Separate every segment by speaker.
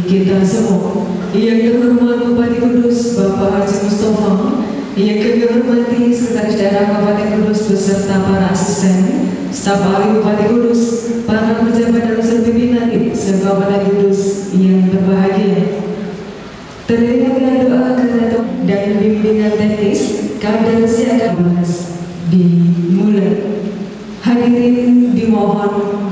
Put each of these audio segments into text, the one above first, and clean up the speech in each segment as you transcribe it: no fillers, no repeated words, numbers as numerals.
Speaker 1: Kita semua yang terhormat Bupati Kudus Bapak Haji Mustafa, yang kami hormati Sekretaris Daerah Kabupaten Kudus beserta para asisten, staf ahli Bupati Kudus, para pejabat dan unsur pimpinan se-Kabupaten Kudus yang berbahagia. Terimalah doa kereto dan bimbingan teknis Kader Siaga Belas dimulai. Hadirin dimohon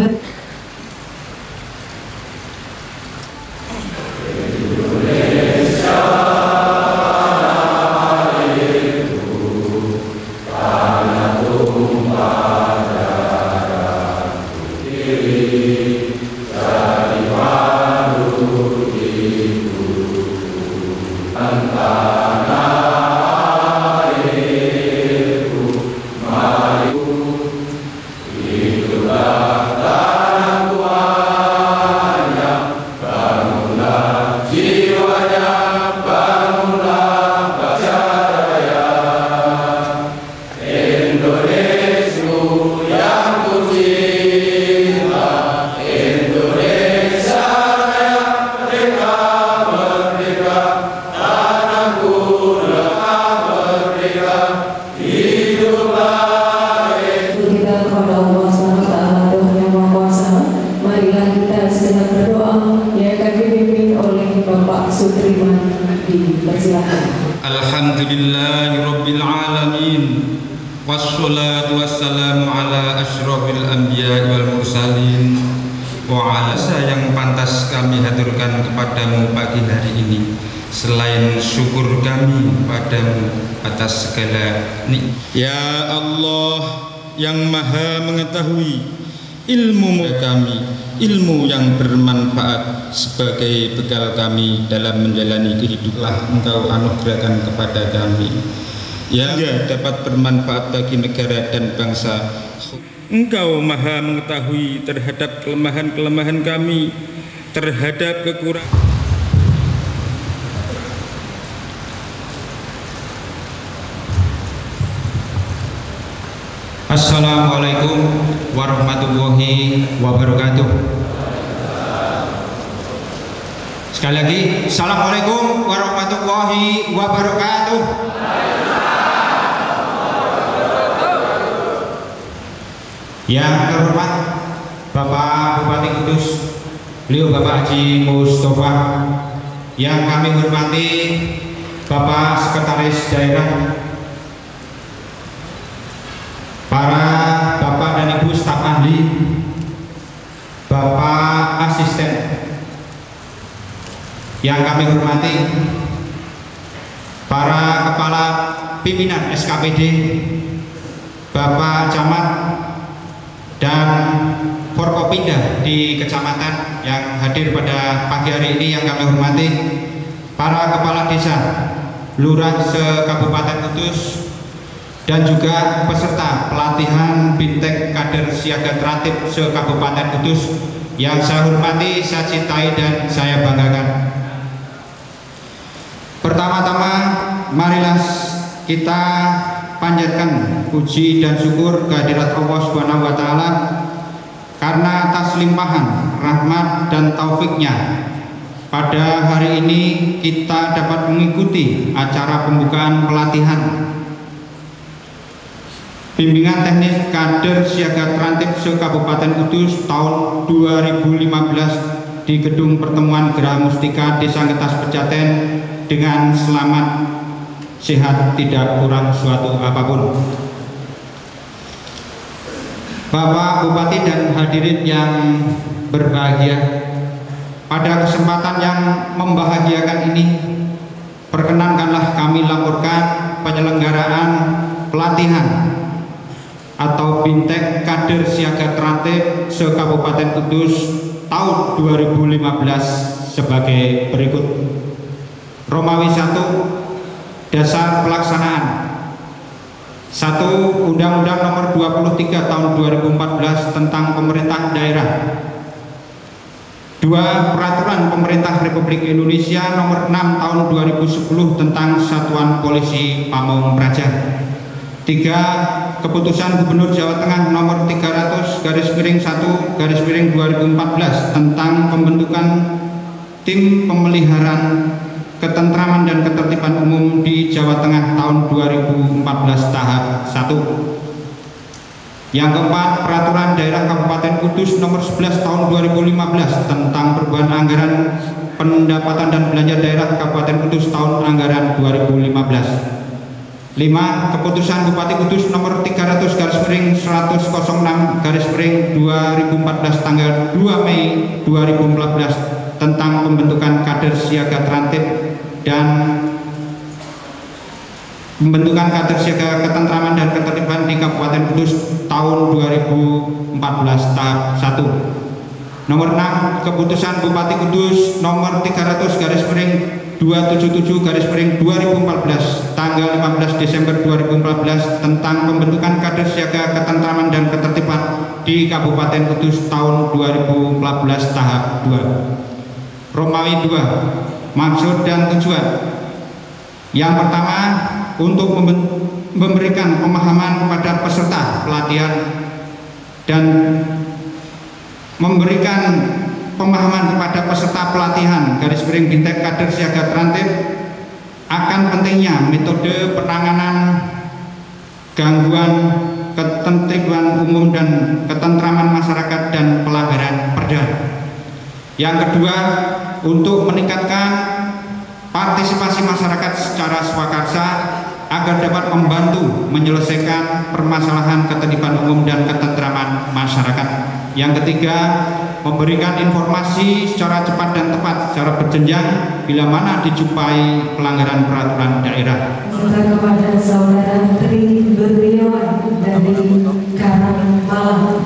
Speaker 2: Alhamdulillahirrabbilalamin. Wassalatu wassalamu ala asyrafil anbiya wal mursalin. Wa ala yang pantas kami haturkan kepadamu pagi hari ini, selain syukur kami padamu atas segala nikmat. Ya Allah yang maha mengetahui, ilmu kami, ilmu yang bermanfaat sebagai bekal kami dalam menjalani kehidupan, Engkau anugerahkan kepada kami yang dapat bermanfaat bagi negara dan bangsa. Engkau maha mengetahui terhadap kelemahan-kelemahan kami, terhadap kekurangan. Assalamualaikum warahmatullahi wabarakatuh. Sekali lagi, Assalamualaikum warahmatullahi wabarakatuh. Yang terhormat Bapak Bupati Kudus, beliau Bapak Haji Mustafa. Yang kami hormati Bapak Sekretaris Daerah, para Bapak dan Ibu staf ahli, Bapak asisten. Yang kami hormati para kepala pimpinan SKPD, Bapak Camat dan Forkopimda di kecamatan yang hadir pada pagi hari ini. Yang kami hormati para kepala desa, lurah se-Kabupaten Kudus, dan juga peserta pelatihan Bintek Kader Siaga Tertib se-Kabupaten Kudus yang saya hormati, saya cintai, dan saya banggakan. Pertama-tama marilah kita panjatkan puji dan syukur kehadirat Allah Subhanahu wa Ta'ala karena atas limpahan rahmat dan taufiknya pada hari ini kita dapat mengikuti acara pembukaan pelatihan bimbingan teknis kader siaga tertib se-Kabupaten Kudus tahun 2015 di Gedung Pertemuan Geraha Mustika Desa Ngetas Pejaten dengan selamat, sehat, tidak kurang suatu apapun. Bapak Bupati dan hadirin yang berbahagia, pada kesempatan yang membahagiakan ini, perkenankanlah kami laporkan penyelenggaraan pelatihan atau Bintek Kader Siaga Terantib se-Kabupaten Kudus tahun 2015 sebagai berikut. Romawi 1, dasar pelaksanaan. 1. Undang-Undang Nomor 23 Tahun 2014 tentang Pemerintah Daerah. 2. Peraturan Pemerintah Republik Indonesia Nomor 6 Tahun 2010 tentang Satuan Polisi Pamong Praja. 3. Keputusan Gubernur Jawa Tengah Nomor 300/1/2014 tentang pembentukan tim pemeliharaan ketentraman dan ketertiban umum di Jawa Tengah tahun 2014 tahap 1. Yang keempat, Peraturan Daerah Kabupaten Kudus Nomor 11 Tahun 2015 tentang perubahan anggaran pendapatan dan belanja daerah Kabupaten Kudus tahun anggaran 2015. 5. Keputusan Bupati Kudus Nomor 300/100/2014 tanggal 2 Mei 2014 tentang pembentukan kader siaga terantib dan pembentukan kader siaga ketentraman dan ketertiban di Kabupaten Kudus tahun 2014 tahap 1. Nomor 6. Keputusan Bupati Kudus Nomor 300/277/2014 tanggal 15 Desember 2014 tentang pembentukan kader siaga ketentraman dan ketertiban di Kabupaten Kudus tahun 2014 tahap 2. Romawi 2, maksud dan tujuan. Yang pertama, untuk memberikan pemahaman kepada peserta pelatihan dan memberikan pemahaman kepada peserta pelatihan _Bintek Kader Siaga Terantib akan pentingnya metode penanganan gangguan ketertiban umum dan ketentraman masyarakat dan pelanggaran perda. Yang kedua, untuk meningkatkan partisipasi masyarakat secara swakarsa agar dapat membantu menyelesaikan permasalahan ketertiban umum dan ketentraman masyarakat. Yang ketiga, memberikan informasi secara cepat dan tepat secara berjenjang bila mana dijumpai pelanggaran peraturan daerah.
Speaker 1: Serta kepada Saudara Tri Berliawan dari Karang Malang.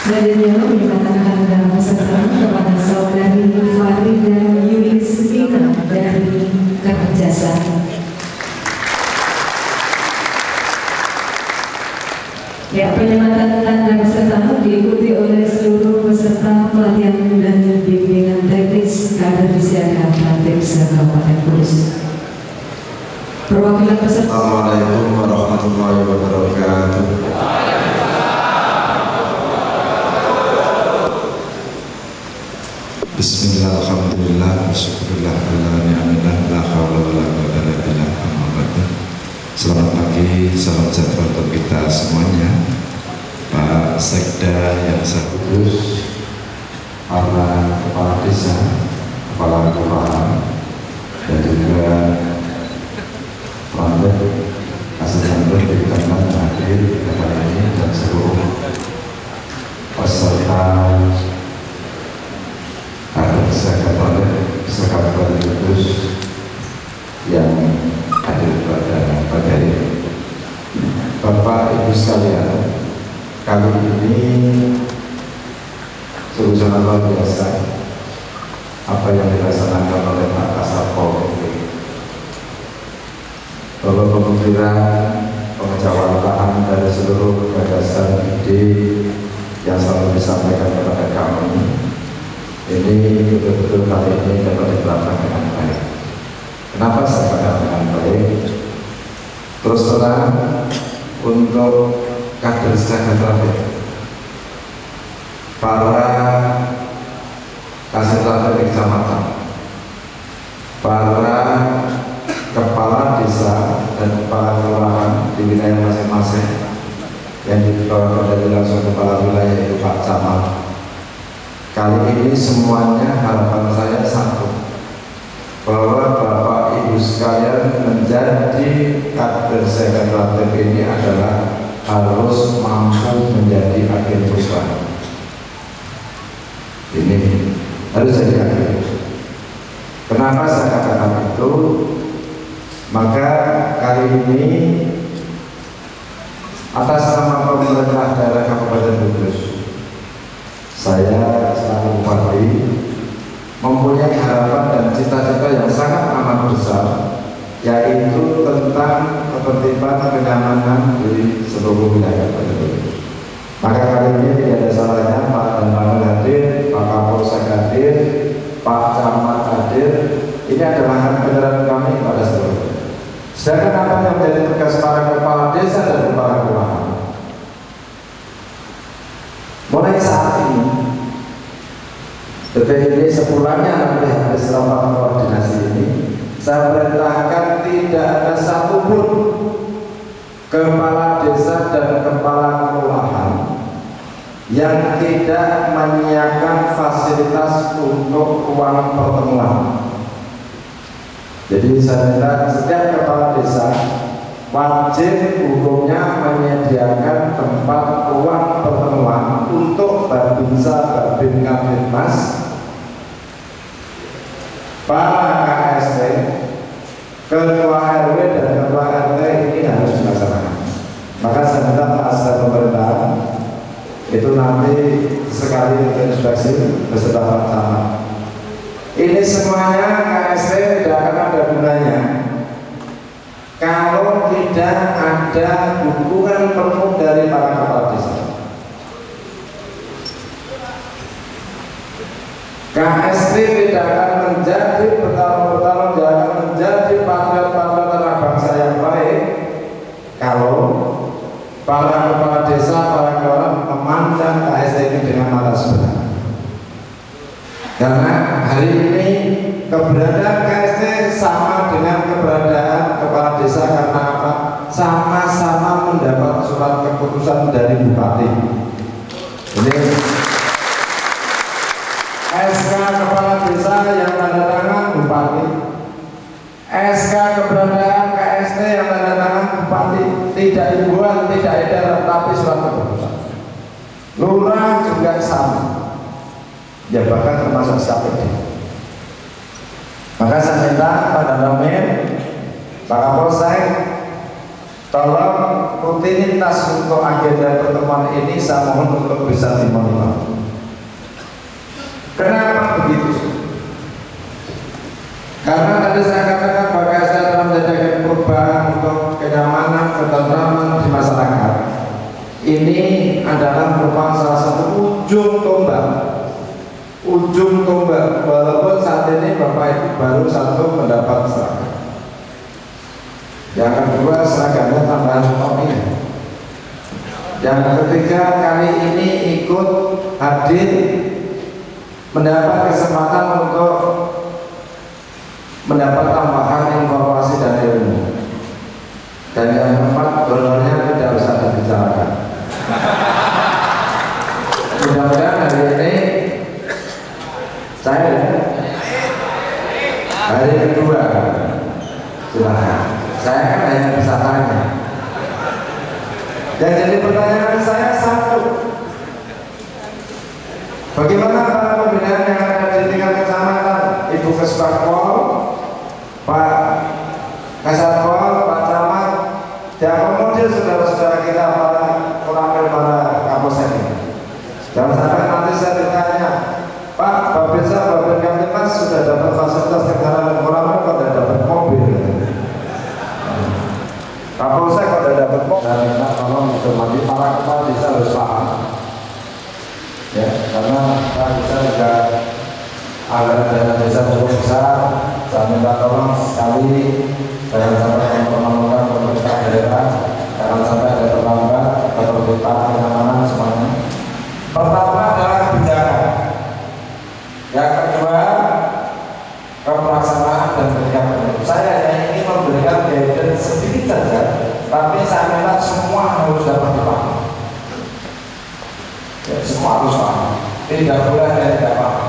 Speaker 1: Selanjutnya menyatakan dalam peserta kepada Saudari Farida Yulismina dari Kerjasa. Ya, penyematan tanda peserta diikuti oleh seluruh peserta pelatihan dan bimbingan teknis kader siaga terantib se-Kabupaten Kudus. Perwakilan peserta.
Speaker 3: Assalamualaikum warahmatullahi wabarakatuh. Bismillah, alhamdulillah, wasyukurillah ala ni'amillah, la hawla wa la quwwata illa billah. Selamat pagi, salam sejahtera untuk kita semuanya. Pak Sekda yang saya kudus, para kepala desa, kepala kelurahan, dan juga perangkat asisten di Tangan hadir pada ini dan seluruh peserta kader Kabupaten Kudus yang hadir pada pagi hari ini. Bapak Ibu sekalian, kali ini sungguh sangat luar biasa apa yang dilaksanakan oleh Pak Kasatpol PP. Bapak pemikiran, pengejawaban dari seluruh gagasan ide yang selalu disampaikan kepada kami ini betul-betul kali ini dapat diterapkan dengan baik. Kenapa saya katakan dengan baik? Terus terang, untuk kader siaga terantib, para kasih terantib kecamatan, para kepala desa dan kepala kelurahan di wilayah masing-masing yang dibawa dari langsung kepala wilayah itu Pak Camat. Kali ini semuanya harapan saya satu, bahwa Bapak Ibu sekalian menjadi kader sekretariat ini adalah harus mampu menjadi agen perubahan. Ini harus jadi agen. Kenapa saya katakan itu? Maka kali ini atas nama pemerintah daerah Kabupaten Kudus, saya selaku bupati mempunyai harapan dan cita-cita yang sangat amat besar, yaitu tentang ketertiban kenyamanan di seluruh wilayah Kabupaten Kudus. Maka kali ini tidak ada salahnya Pak dan Pak hadir, Pak Kapolsek hadir, Pak Camat hadir. Ini adalah hak kebenaran kami pada seluruh. Sedangkan apa yang menjadi tugas para kepala desa dan kepala kelurahan, mulai saat ini, detik ini sepulangnya nanti habis rapat koordinasi ini, saya perintahkan tidak ada satupun kepala desa dan kepala kelurahan yang tidak menyiapkan fasilitas untuk ruang pertemuan. Jadi saya minta setiap kepala desa wajib hukumnya menyediakan tempat ruang pertemuan untuk Babinsa, Babin Kamtibmas, para KST, ketua RW dan ketua RT ini harus dilaksanakan. Maka saya minta Pak Asal Pemerintahan itu nanti sekali inspeksi beserta Pak Camat. Ini semuanya KST tidak akan ada gunanya kalau tidak ada dukungan penuh dari para kepala desa. KST tidak akan menjadi bertahun-tahun, tidak akan menjadi patriot-patriot anak bangsa yang baik kalau para kepala desa, para kelurahan memandang KST ini dengan mata sebelah. Karena hari ini keberadaan KST sama dengan keberadaan kepala desa, karena apa? Sama-sama mendapat surat keputusan dari bupati. Ini SK kepala desa yang tanda tangan bupati, SK keberadaan KST yang tanda tangan bupati, tidak himbauan, tidak edaran, tapi surat keputusan. Lurah juga sama, ya bahkan termasuk SKPD. Maka saya minta pada Ramil, Pak Kapolsek, tolong rutinitas untuk agenda pertemuan ini saya mohon untuk bisa dimonitor. Kenapa begitu? Karena tadi saya katakan bahwa saya dalam menjadikan perubahan untuk kenyamanan, ketentraman di masyarakat. Ini adalah merupakan salah satu ujung tombak, walaupun saat ini Bapak Ibu baru satu mendapat seragam. Yang kedua, seragamnya tambahan ini. Yang ketiga, kali ini ikut hadir mendapat kesempatan untuk mendapat tambahan informasi dan ilmu. Dan yang keempat, donornya tidak usah dibicarakan. Mudah-mudahan hari ini saya hari kedua silahkan. Saya kan hanya bisa tanya. Dan jadi pertanyaan saya satu, bagaimana para pembinaan yang ada di tingkat kecamatan, Ibu Kesbakpol, Pak Kasatpol, Pak Camat, diakomodir saudara-saudara kita para orang para Kapolsek ini. Jangan sampai nanti saya ditanya, Pak, Babinsa, Babin Kamtibmas sudah dapat fasilitas kendaraan kolam, kok tidak dapat mobil? Kapolsek kok tidak dapat mobil? Saya minta tolong dihormati para kepala desa harus paham. Ya, karena Pak Desa juga anggaran dana desa cukup besar. Saya minta tolong sekali jangan sampai mempermalukan pemerintah daerah, jangan sampai ada terlambat atau kenyamanan semuanya. Pertama adalah kebijakan. Yang kedua, pelaksanaan dan kebijakan. Saya hanya ingin memberikan guidance sedikit saja, tapi saya minta semua harus dapat dipahami. tidak boleh dan tidak apa-apa.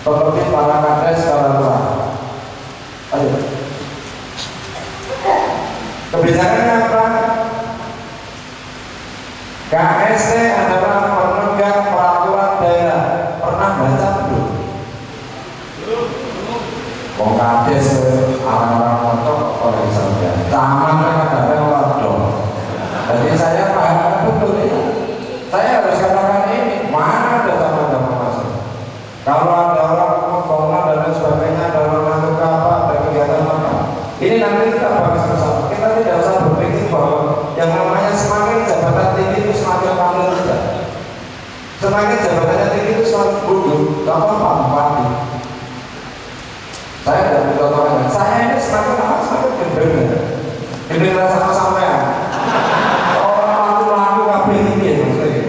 Speaker 3: Seperti para kades, para lurah. Ayo. Kebijakannya apa? KST adalah penegak peraturan daerah. Pernah baca belum? Wong kades orang-orang motor oleh saja. Taman kadang waduh. Jadi saya paham betul ini. Saya harus katakan ini. Mana ada taman-taman masuk? Kalau ada orang pembangunan dan lain sebagainya, ada orang masuk ke apa, ada kegiatan apa? Ini nanti kita bahas bersama. Kita tidak usah berpikir bahwa yang namanya semakin jabatan tinggi itu semakin pandai tidak. Semakin jabatannya tinggi itu semakin bodoh. Contoh Pak Bupati. Saya tidak bercontohkan. Saya ini semakin lama semakin gendeng. Gendeng rasa sampean. Orang laku kabeh ini maksudnya.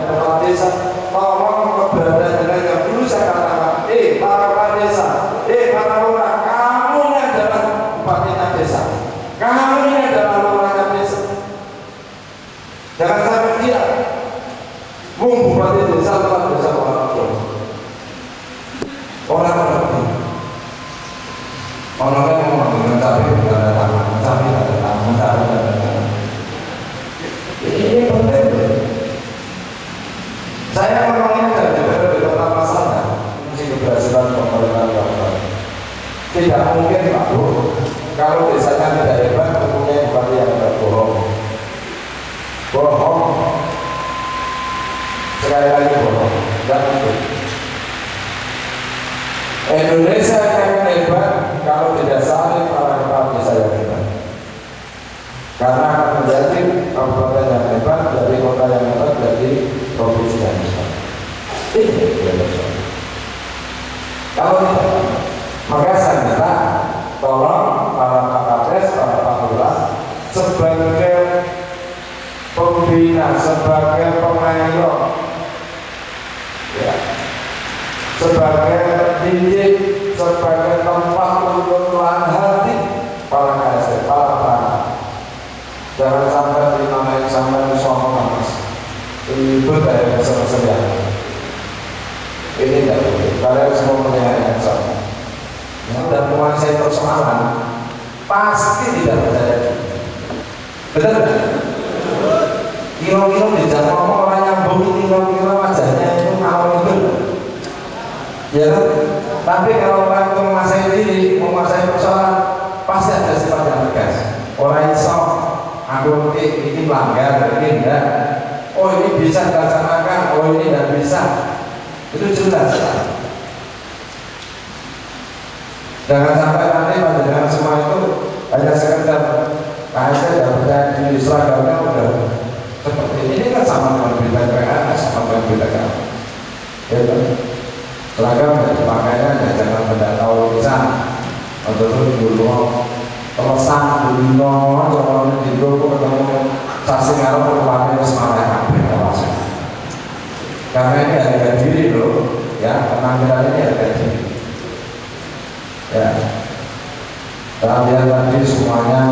Speaker 3: Kepala desa tolong keberadaan yang dulu saya katakan, para kepala desa, para lurah, kamu ini adalah bupatinya desa, kamu ini adalah lurahnya desa. Jangan sampai dia bupati desa telah desa orang ngomong dengan cabai tidak ada tangan, cabai tidak ada tangan, cabai tidak ada tangan. Ini penting. Saya orangnya dari kota masalah, mesti keberhasilan pemerintahan lokal. Tidak mungkin Pak Bu, kalau desanya tidak hebat, mempunyai bupati yang tidak bohong. Bohong. Sekali lagi bohong. Tidak mungkin. Indonesia akan hebat kalau tidak saling para kepala desa yang hebat. Karena akan menjadi kabupaten yang hebat, jadi kota yang hebat, jadi provinsi yang hebat. Ini yang betul. Kalau tidak, maka saya minta tolong para kades, para pak lurah sebagai pembina, sebagai pengayom, ya, sebagai didik, sebagai tempat untuk menahan hati para KST, para petani. Jangan sampai dinamain sampai sombong mas. Ibu dari kesel-keselian. Ini tidak boleh. Kalian semua punya yang sama. Dan menguasai persoalan pasti tidak terjadi. Betul? Kilo-kilo di jalan ngomong orang nyambung kilo-kilo wajahnya itu mau itu. Ya, tapi kalau orang itu menguasai diri, menguasai persoalan, pasti ada sifat yang tegas. Orang iso, aku ini melanggar, ini enggak. Oh ini bisa dilaksanakan, oh ini tidak bisa. Itu jelas. Jangan sampai nanti pada dengan semua itu hanya sekedar KST tidak percaya diri seragamnya udah seperti ini kan sama dengan berita PKN, sama dengan berita KM. Ya kan? Seragam dan pakaiannya jangan tidak tahu bisa atau dulu telesan dulu orang di dulu ketemu saksi ngarep kepala semangat karena ini harga diri loh ya, penampilan ini harga diri ya. Kalian tadi semuanya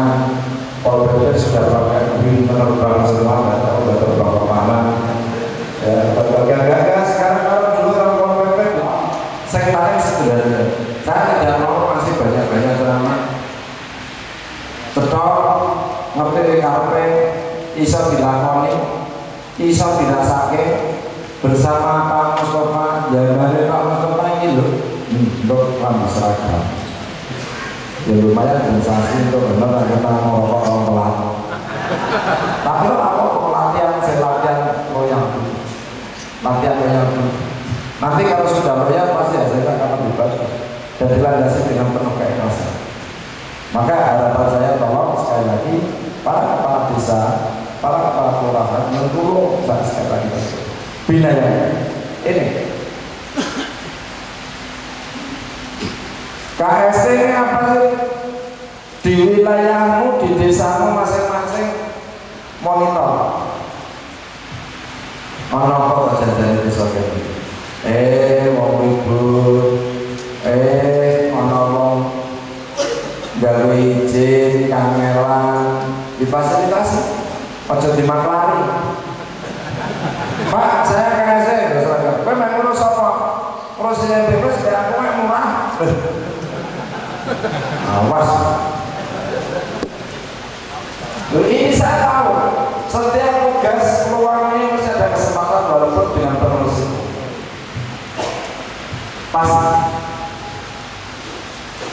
Speaker 3: Pol PP sudah pakai mobil penerbang semua, nggak tahu udah terbang kemana ya, berbagai gagah. Sekarang kalau dulu orang Pol PP saya paling sederhana, saya tidak mau masih banyak-banyak ceramah betul, ngerti karpe iso dilakoni, iso dirasake bersama Pak Mustafa. Jangan Pak Mustafa ini loh untuk rambut seragam ya lumayan sensasi untuk benar kita merokok orang pelan. Tapi aku latihan, saya latihan loyang, nanti kalau sudah loyang pasti hasilnya akan lebih baik dan dilandasi dengan penuh keikhlasan. Maka harapan saya tolong sekali lagi para kepala desa, para kepala kelurahan mendukung saya sekali lagi bina ya ini. KST ini apa sih? Di wilayahmu, di desamu masing-masing monitor. Ono apa jajan desa kene? Wong ribut. Ono wong gawe izin, kangelan, difasilitasi. Ojo dimaklari. Pak, saya KST, Awas. Ini saya tahu, setiap tugas peluang ini masih ada kesempatan walaupun dengan penuh risiko. Pasti.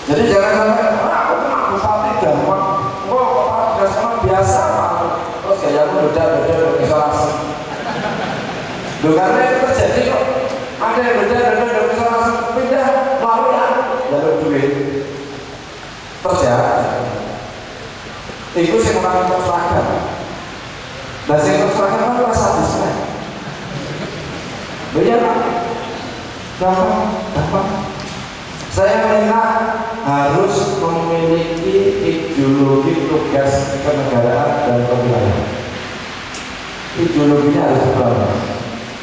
Speaker 3: Jadi jangan sampai, aku tuh nak bupati gampang, kok tugas sama biasa Pak. Terus gayamu beda-beda isolasi. Loh karena itu terjadi kok. Ada yang beda-beda isolasi, pindah lalu ya, jalur duit. Terjadi. Itu sih orang terserahkan. Dan sing terserahkan itu sadisme. Iya Pak. Gampang. Saya minta harus memiliki ideologi tugas kenegaraan dan kewilayahan. Ideologinya harus berubah.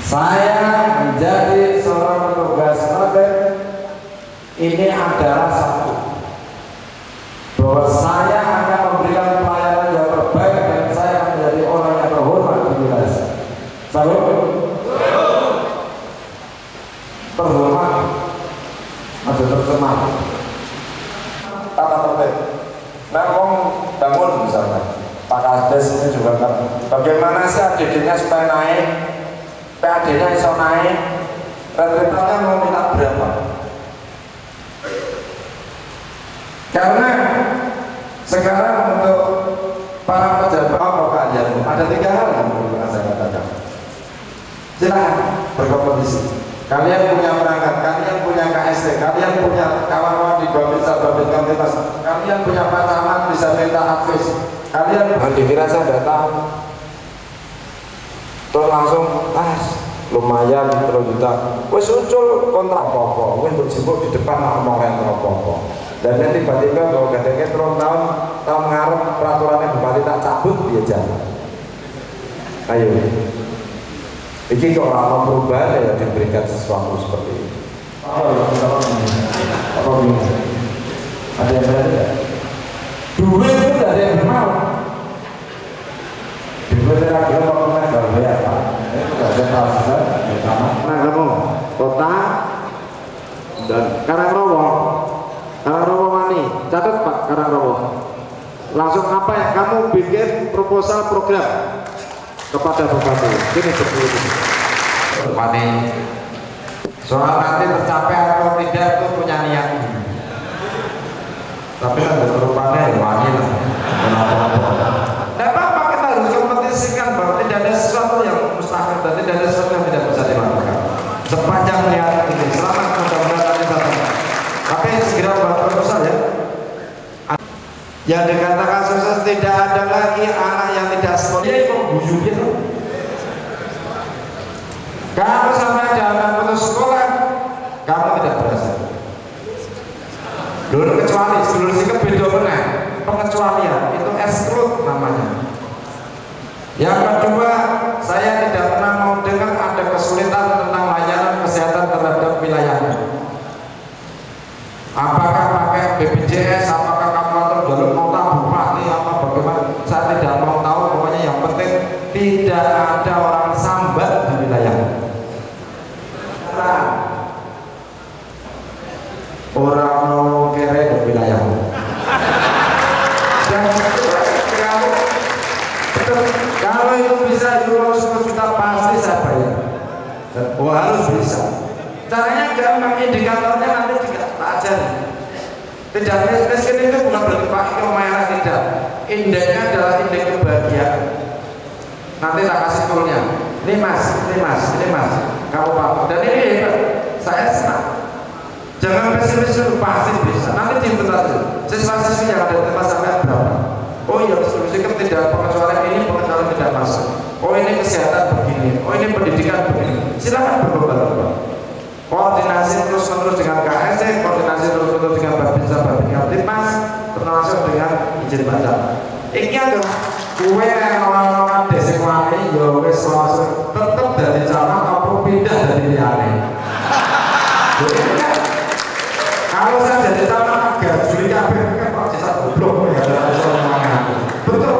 Speaker 3: Saya menjadi seorang petugas Raden ini adalah satu, bahwa saya akan memberikan pelayanan yang terbaik dan saya akan menjadi orang yang terhormat di wilayah saya. Terhormat ada tercemar tata tertib. Nah, bangun misalnya Pak Kades ini juga kan, bagaimana sih ADD-nya supaya naik, PAD-nya bisa naik, rata-ratanya mau minta berapa? Karena sekarang untuk para pejabat kalian ada 3 hal yang perlu saya katakan. Silakan berkompetisi. Kalian punya perangkat, kalian punya KST, kalian punya kawan-kawan di Babinsa, Babin Kamtipas, kalian punya Pak Camat bisa minta advis, kalian dikira saya datang terus langsung lumayan 3 juta wes ucul kontrak apa-apa wes bersibuk di depan ngomong rentro apa-apa dan nanti tiba-tiba kalau gadengnya tahun ngarep peraturannya bupati tak cabut dia jalan. Ayo ini kok orang perubahan ya diberikan sesuatu seperti ini. Apa bingung? Ada yang berada tidak? Duit itu tidak ada yang bermau. Duit itu lagi apa pernah gak bayar Pak? Itu tidak ada perasaan pertama. Nah kamu kota dan Karangrowo Mani, catat Pak Karangrowo. Langsung apa yang kamu bikin proposal program kepada Bupati. Ini seperti itu. Bupati, soal nanti tercapai atau tidak itu punya niat. Tapi kan rupanya wani lah. Tidak apa-apa, kita harus kompetisikan bahwa tidak ada sesuatu yang mustahil dan tidak ada sesuatu yang tidak bisa dilakukan. Sepanjang niat ini, selamat mudah-mudahan nanti datang. Tapi segera buat proposal ya. Yang dikatakan sukses tidak ada lagi anak yang tidak sekolah. Dia mengguyu gitu. Kalau sampai ada anak putus sekolah, kamu tidak berhasil. Dulu kecuali dulu sih beda benar. Pengecualian itu exclude namanya. Yang kedua, saya tidak pernah mau dengar ada kesulitan tentang layanan kesehatan terhadap wilayahnya. Apakah pakai BPJS, apakah kamu atau dulu mau tahu bupati apa bagaimana? Saya tidak mau tahu. Pokoknya yang penting tidak ada orang sambat di wilayah. Orang mau kere di wilayah. Dan kalau itu bisa euro 10 juta pasti saya bayar. Oh harus bisa. Caranya gampang, indikatornya nanti juga pelajari. Tidak miskin itu bukan berarti Pak Iko Mayana, tidak. Indeksnya adalah indeks kebahagiaan. Nanti tak kasih toolnya. Ini mas, kamu Pak. Dan ini hebat. Saya senang. Jangan pesimis dulu, pasti bisa. Nanti dihitung aja. Siswa-siswi yang ada di tempat sampai berapa? Oh iya, kan tidak pengecualian ini, pengecualian tidak masuk. Oh ini kesehatan begini. Oh ini pendidikan begini. Silakan berlomba-lomba. Koordinasi terus-menerus dengan KSC, koordinasi terus-menerus dengan Babinsa, Babin Kamtipas, termasuk dengan izin badan. Ini adalah kue yang orang-orang desa wani, ya wes langsung tetap dari camat atau pindah dari liane. Kalau saya jadi camat agak juli kabeh kan Pak desa goblok ya ada soal betul.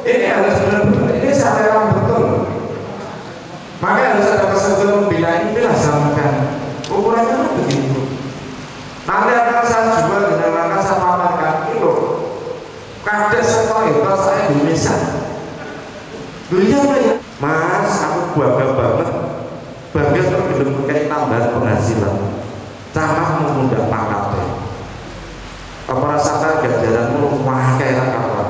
Speaker 3: Ini Iya ya, Mas, aku bangga banget. Bangga kalau belum kayak tambahan penghasilan. Camat mengundak pangkatnya. Apa rasakan ganjaranmu wah kayak kapan?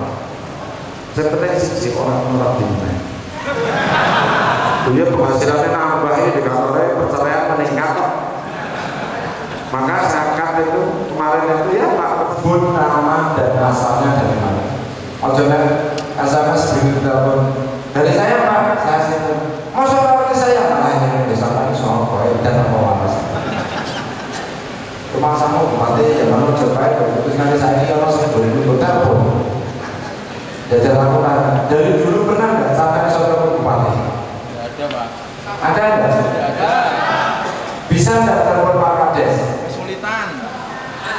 Speaker 3: Sebenarnya sih orang dimana. Dia penghasilannya nambah ini di kantornya perceraian meningkat kok. Maka zakat itu kemarin itu ya Pak kebun nama dan asalnya dari mana? Maksudnya asalnya sebelum telepon dari saya Pak, saya situ. Mau seperti saya malah ini desa lagi soal proyek dan apa rumah sama bupati yang mana coba terus nanti saya ini kalau saya boleh ikut telepon. Jajar lakukan dari dulu pernah nggak sampai seorang bupati?
Speaker 4: Ada Pak.
Speaker 3: Ada nggak?
Speaker 4: Ada.
Speaker 3: Bisa nggak telepon Pak Kades?
Speaker 4: Kesulitan.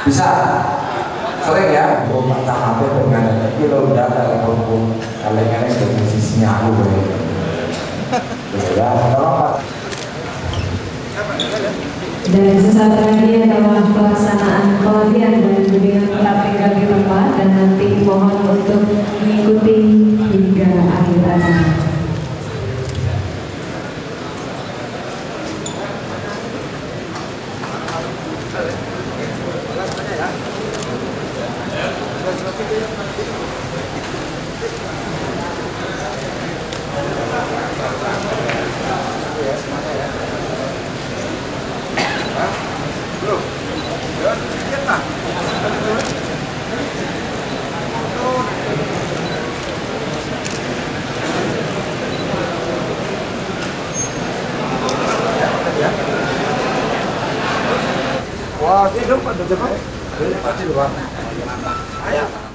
Speaker 3: Bisa. Sering ya. Oh Pak Camatnya dengan itu lo udah telepon kalian dari sisinya aku boleh. Ya, tolong Pak.
Speaker 1: Dan sesaat lagi adalah pelaksanaan pelatihan dan bimbingan tetap tinggal di tempat, dan nanti mohon untuk mengikuti hingga akhir acara.
Speaker 3: Wah, ini dong Pak, udah cepat. Dari luar. Ayo.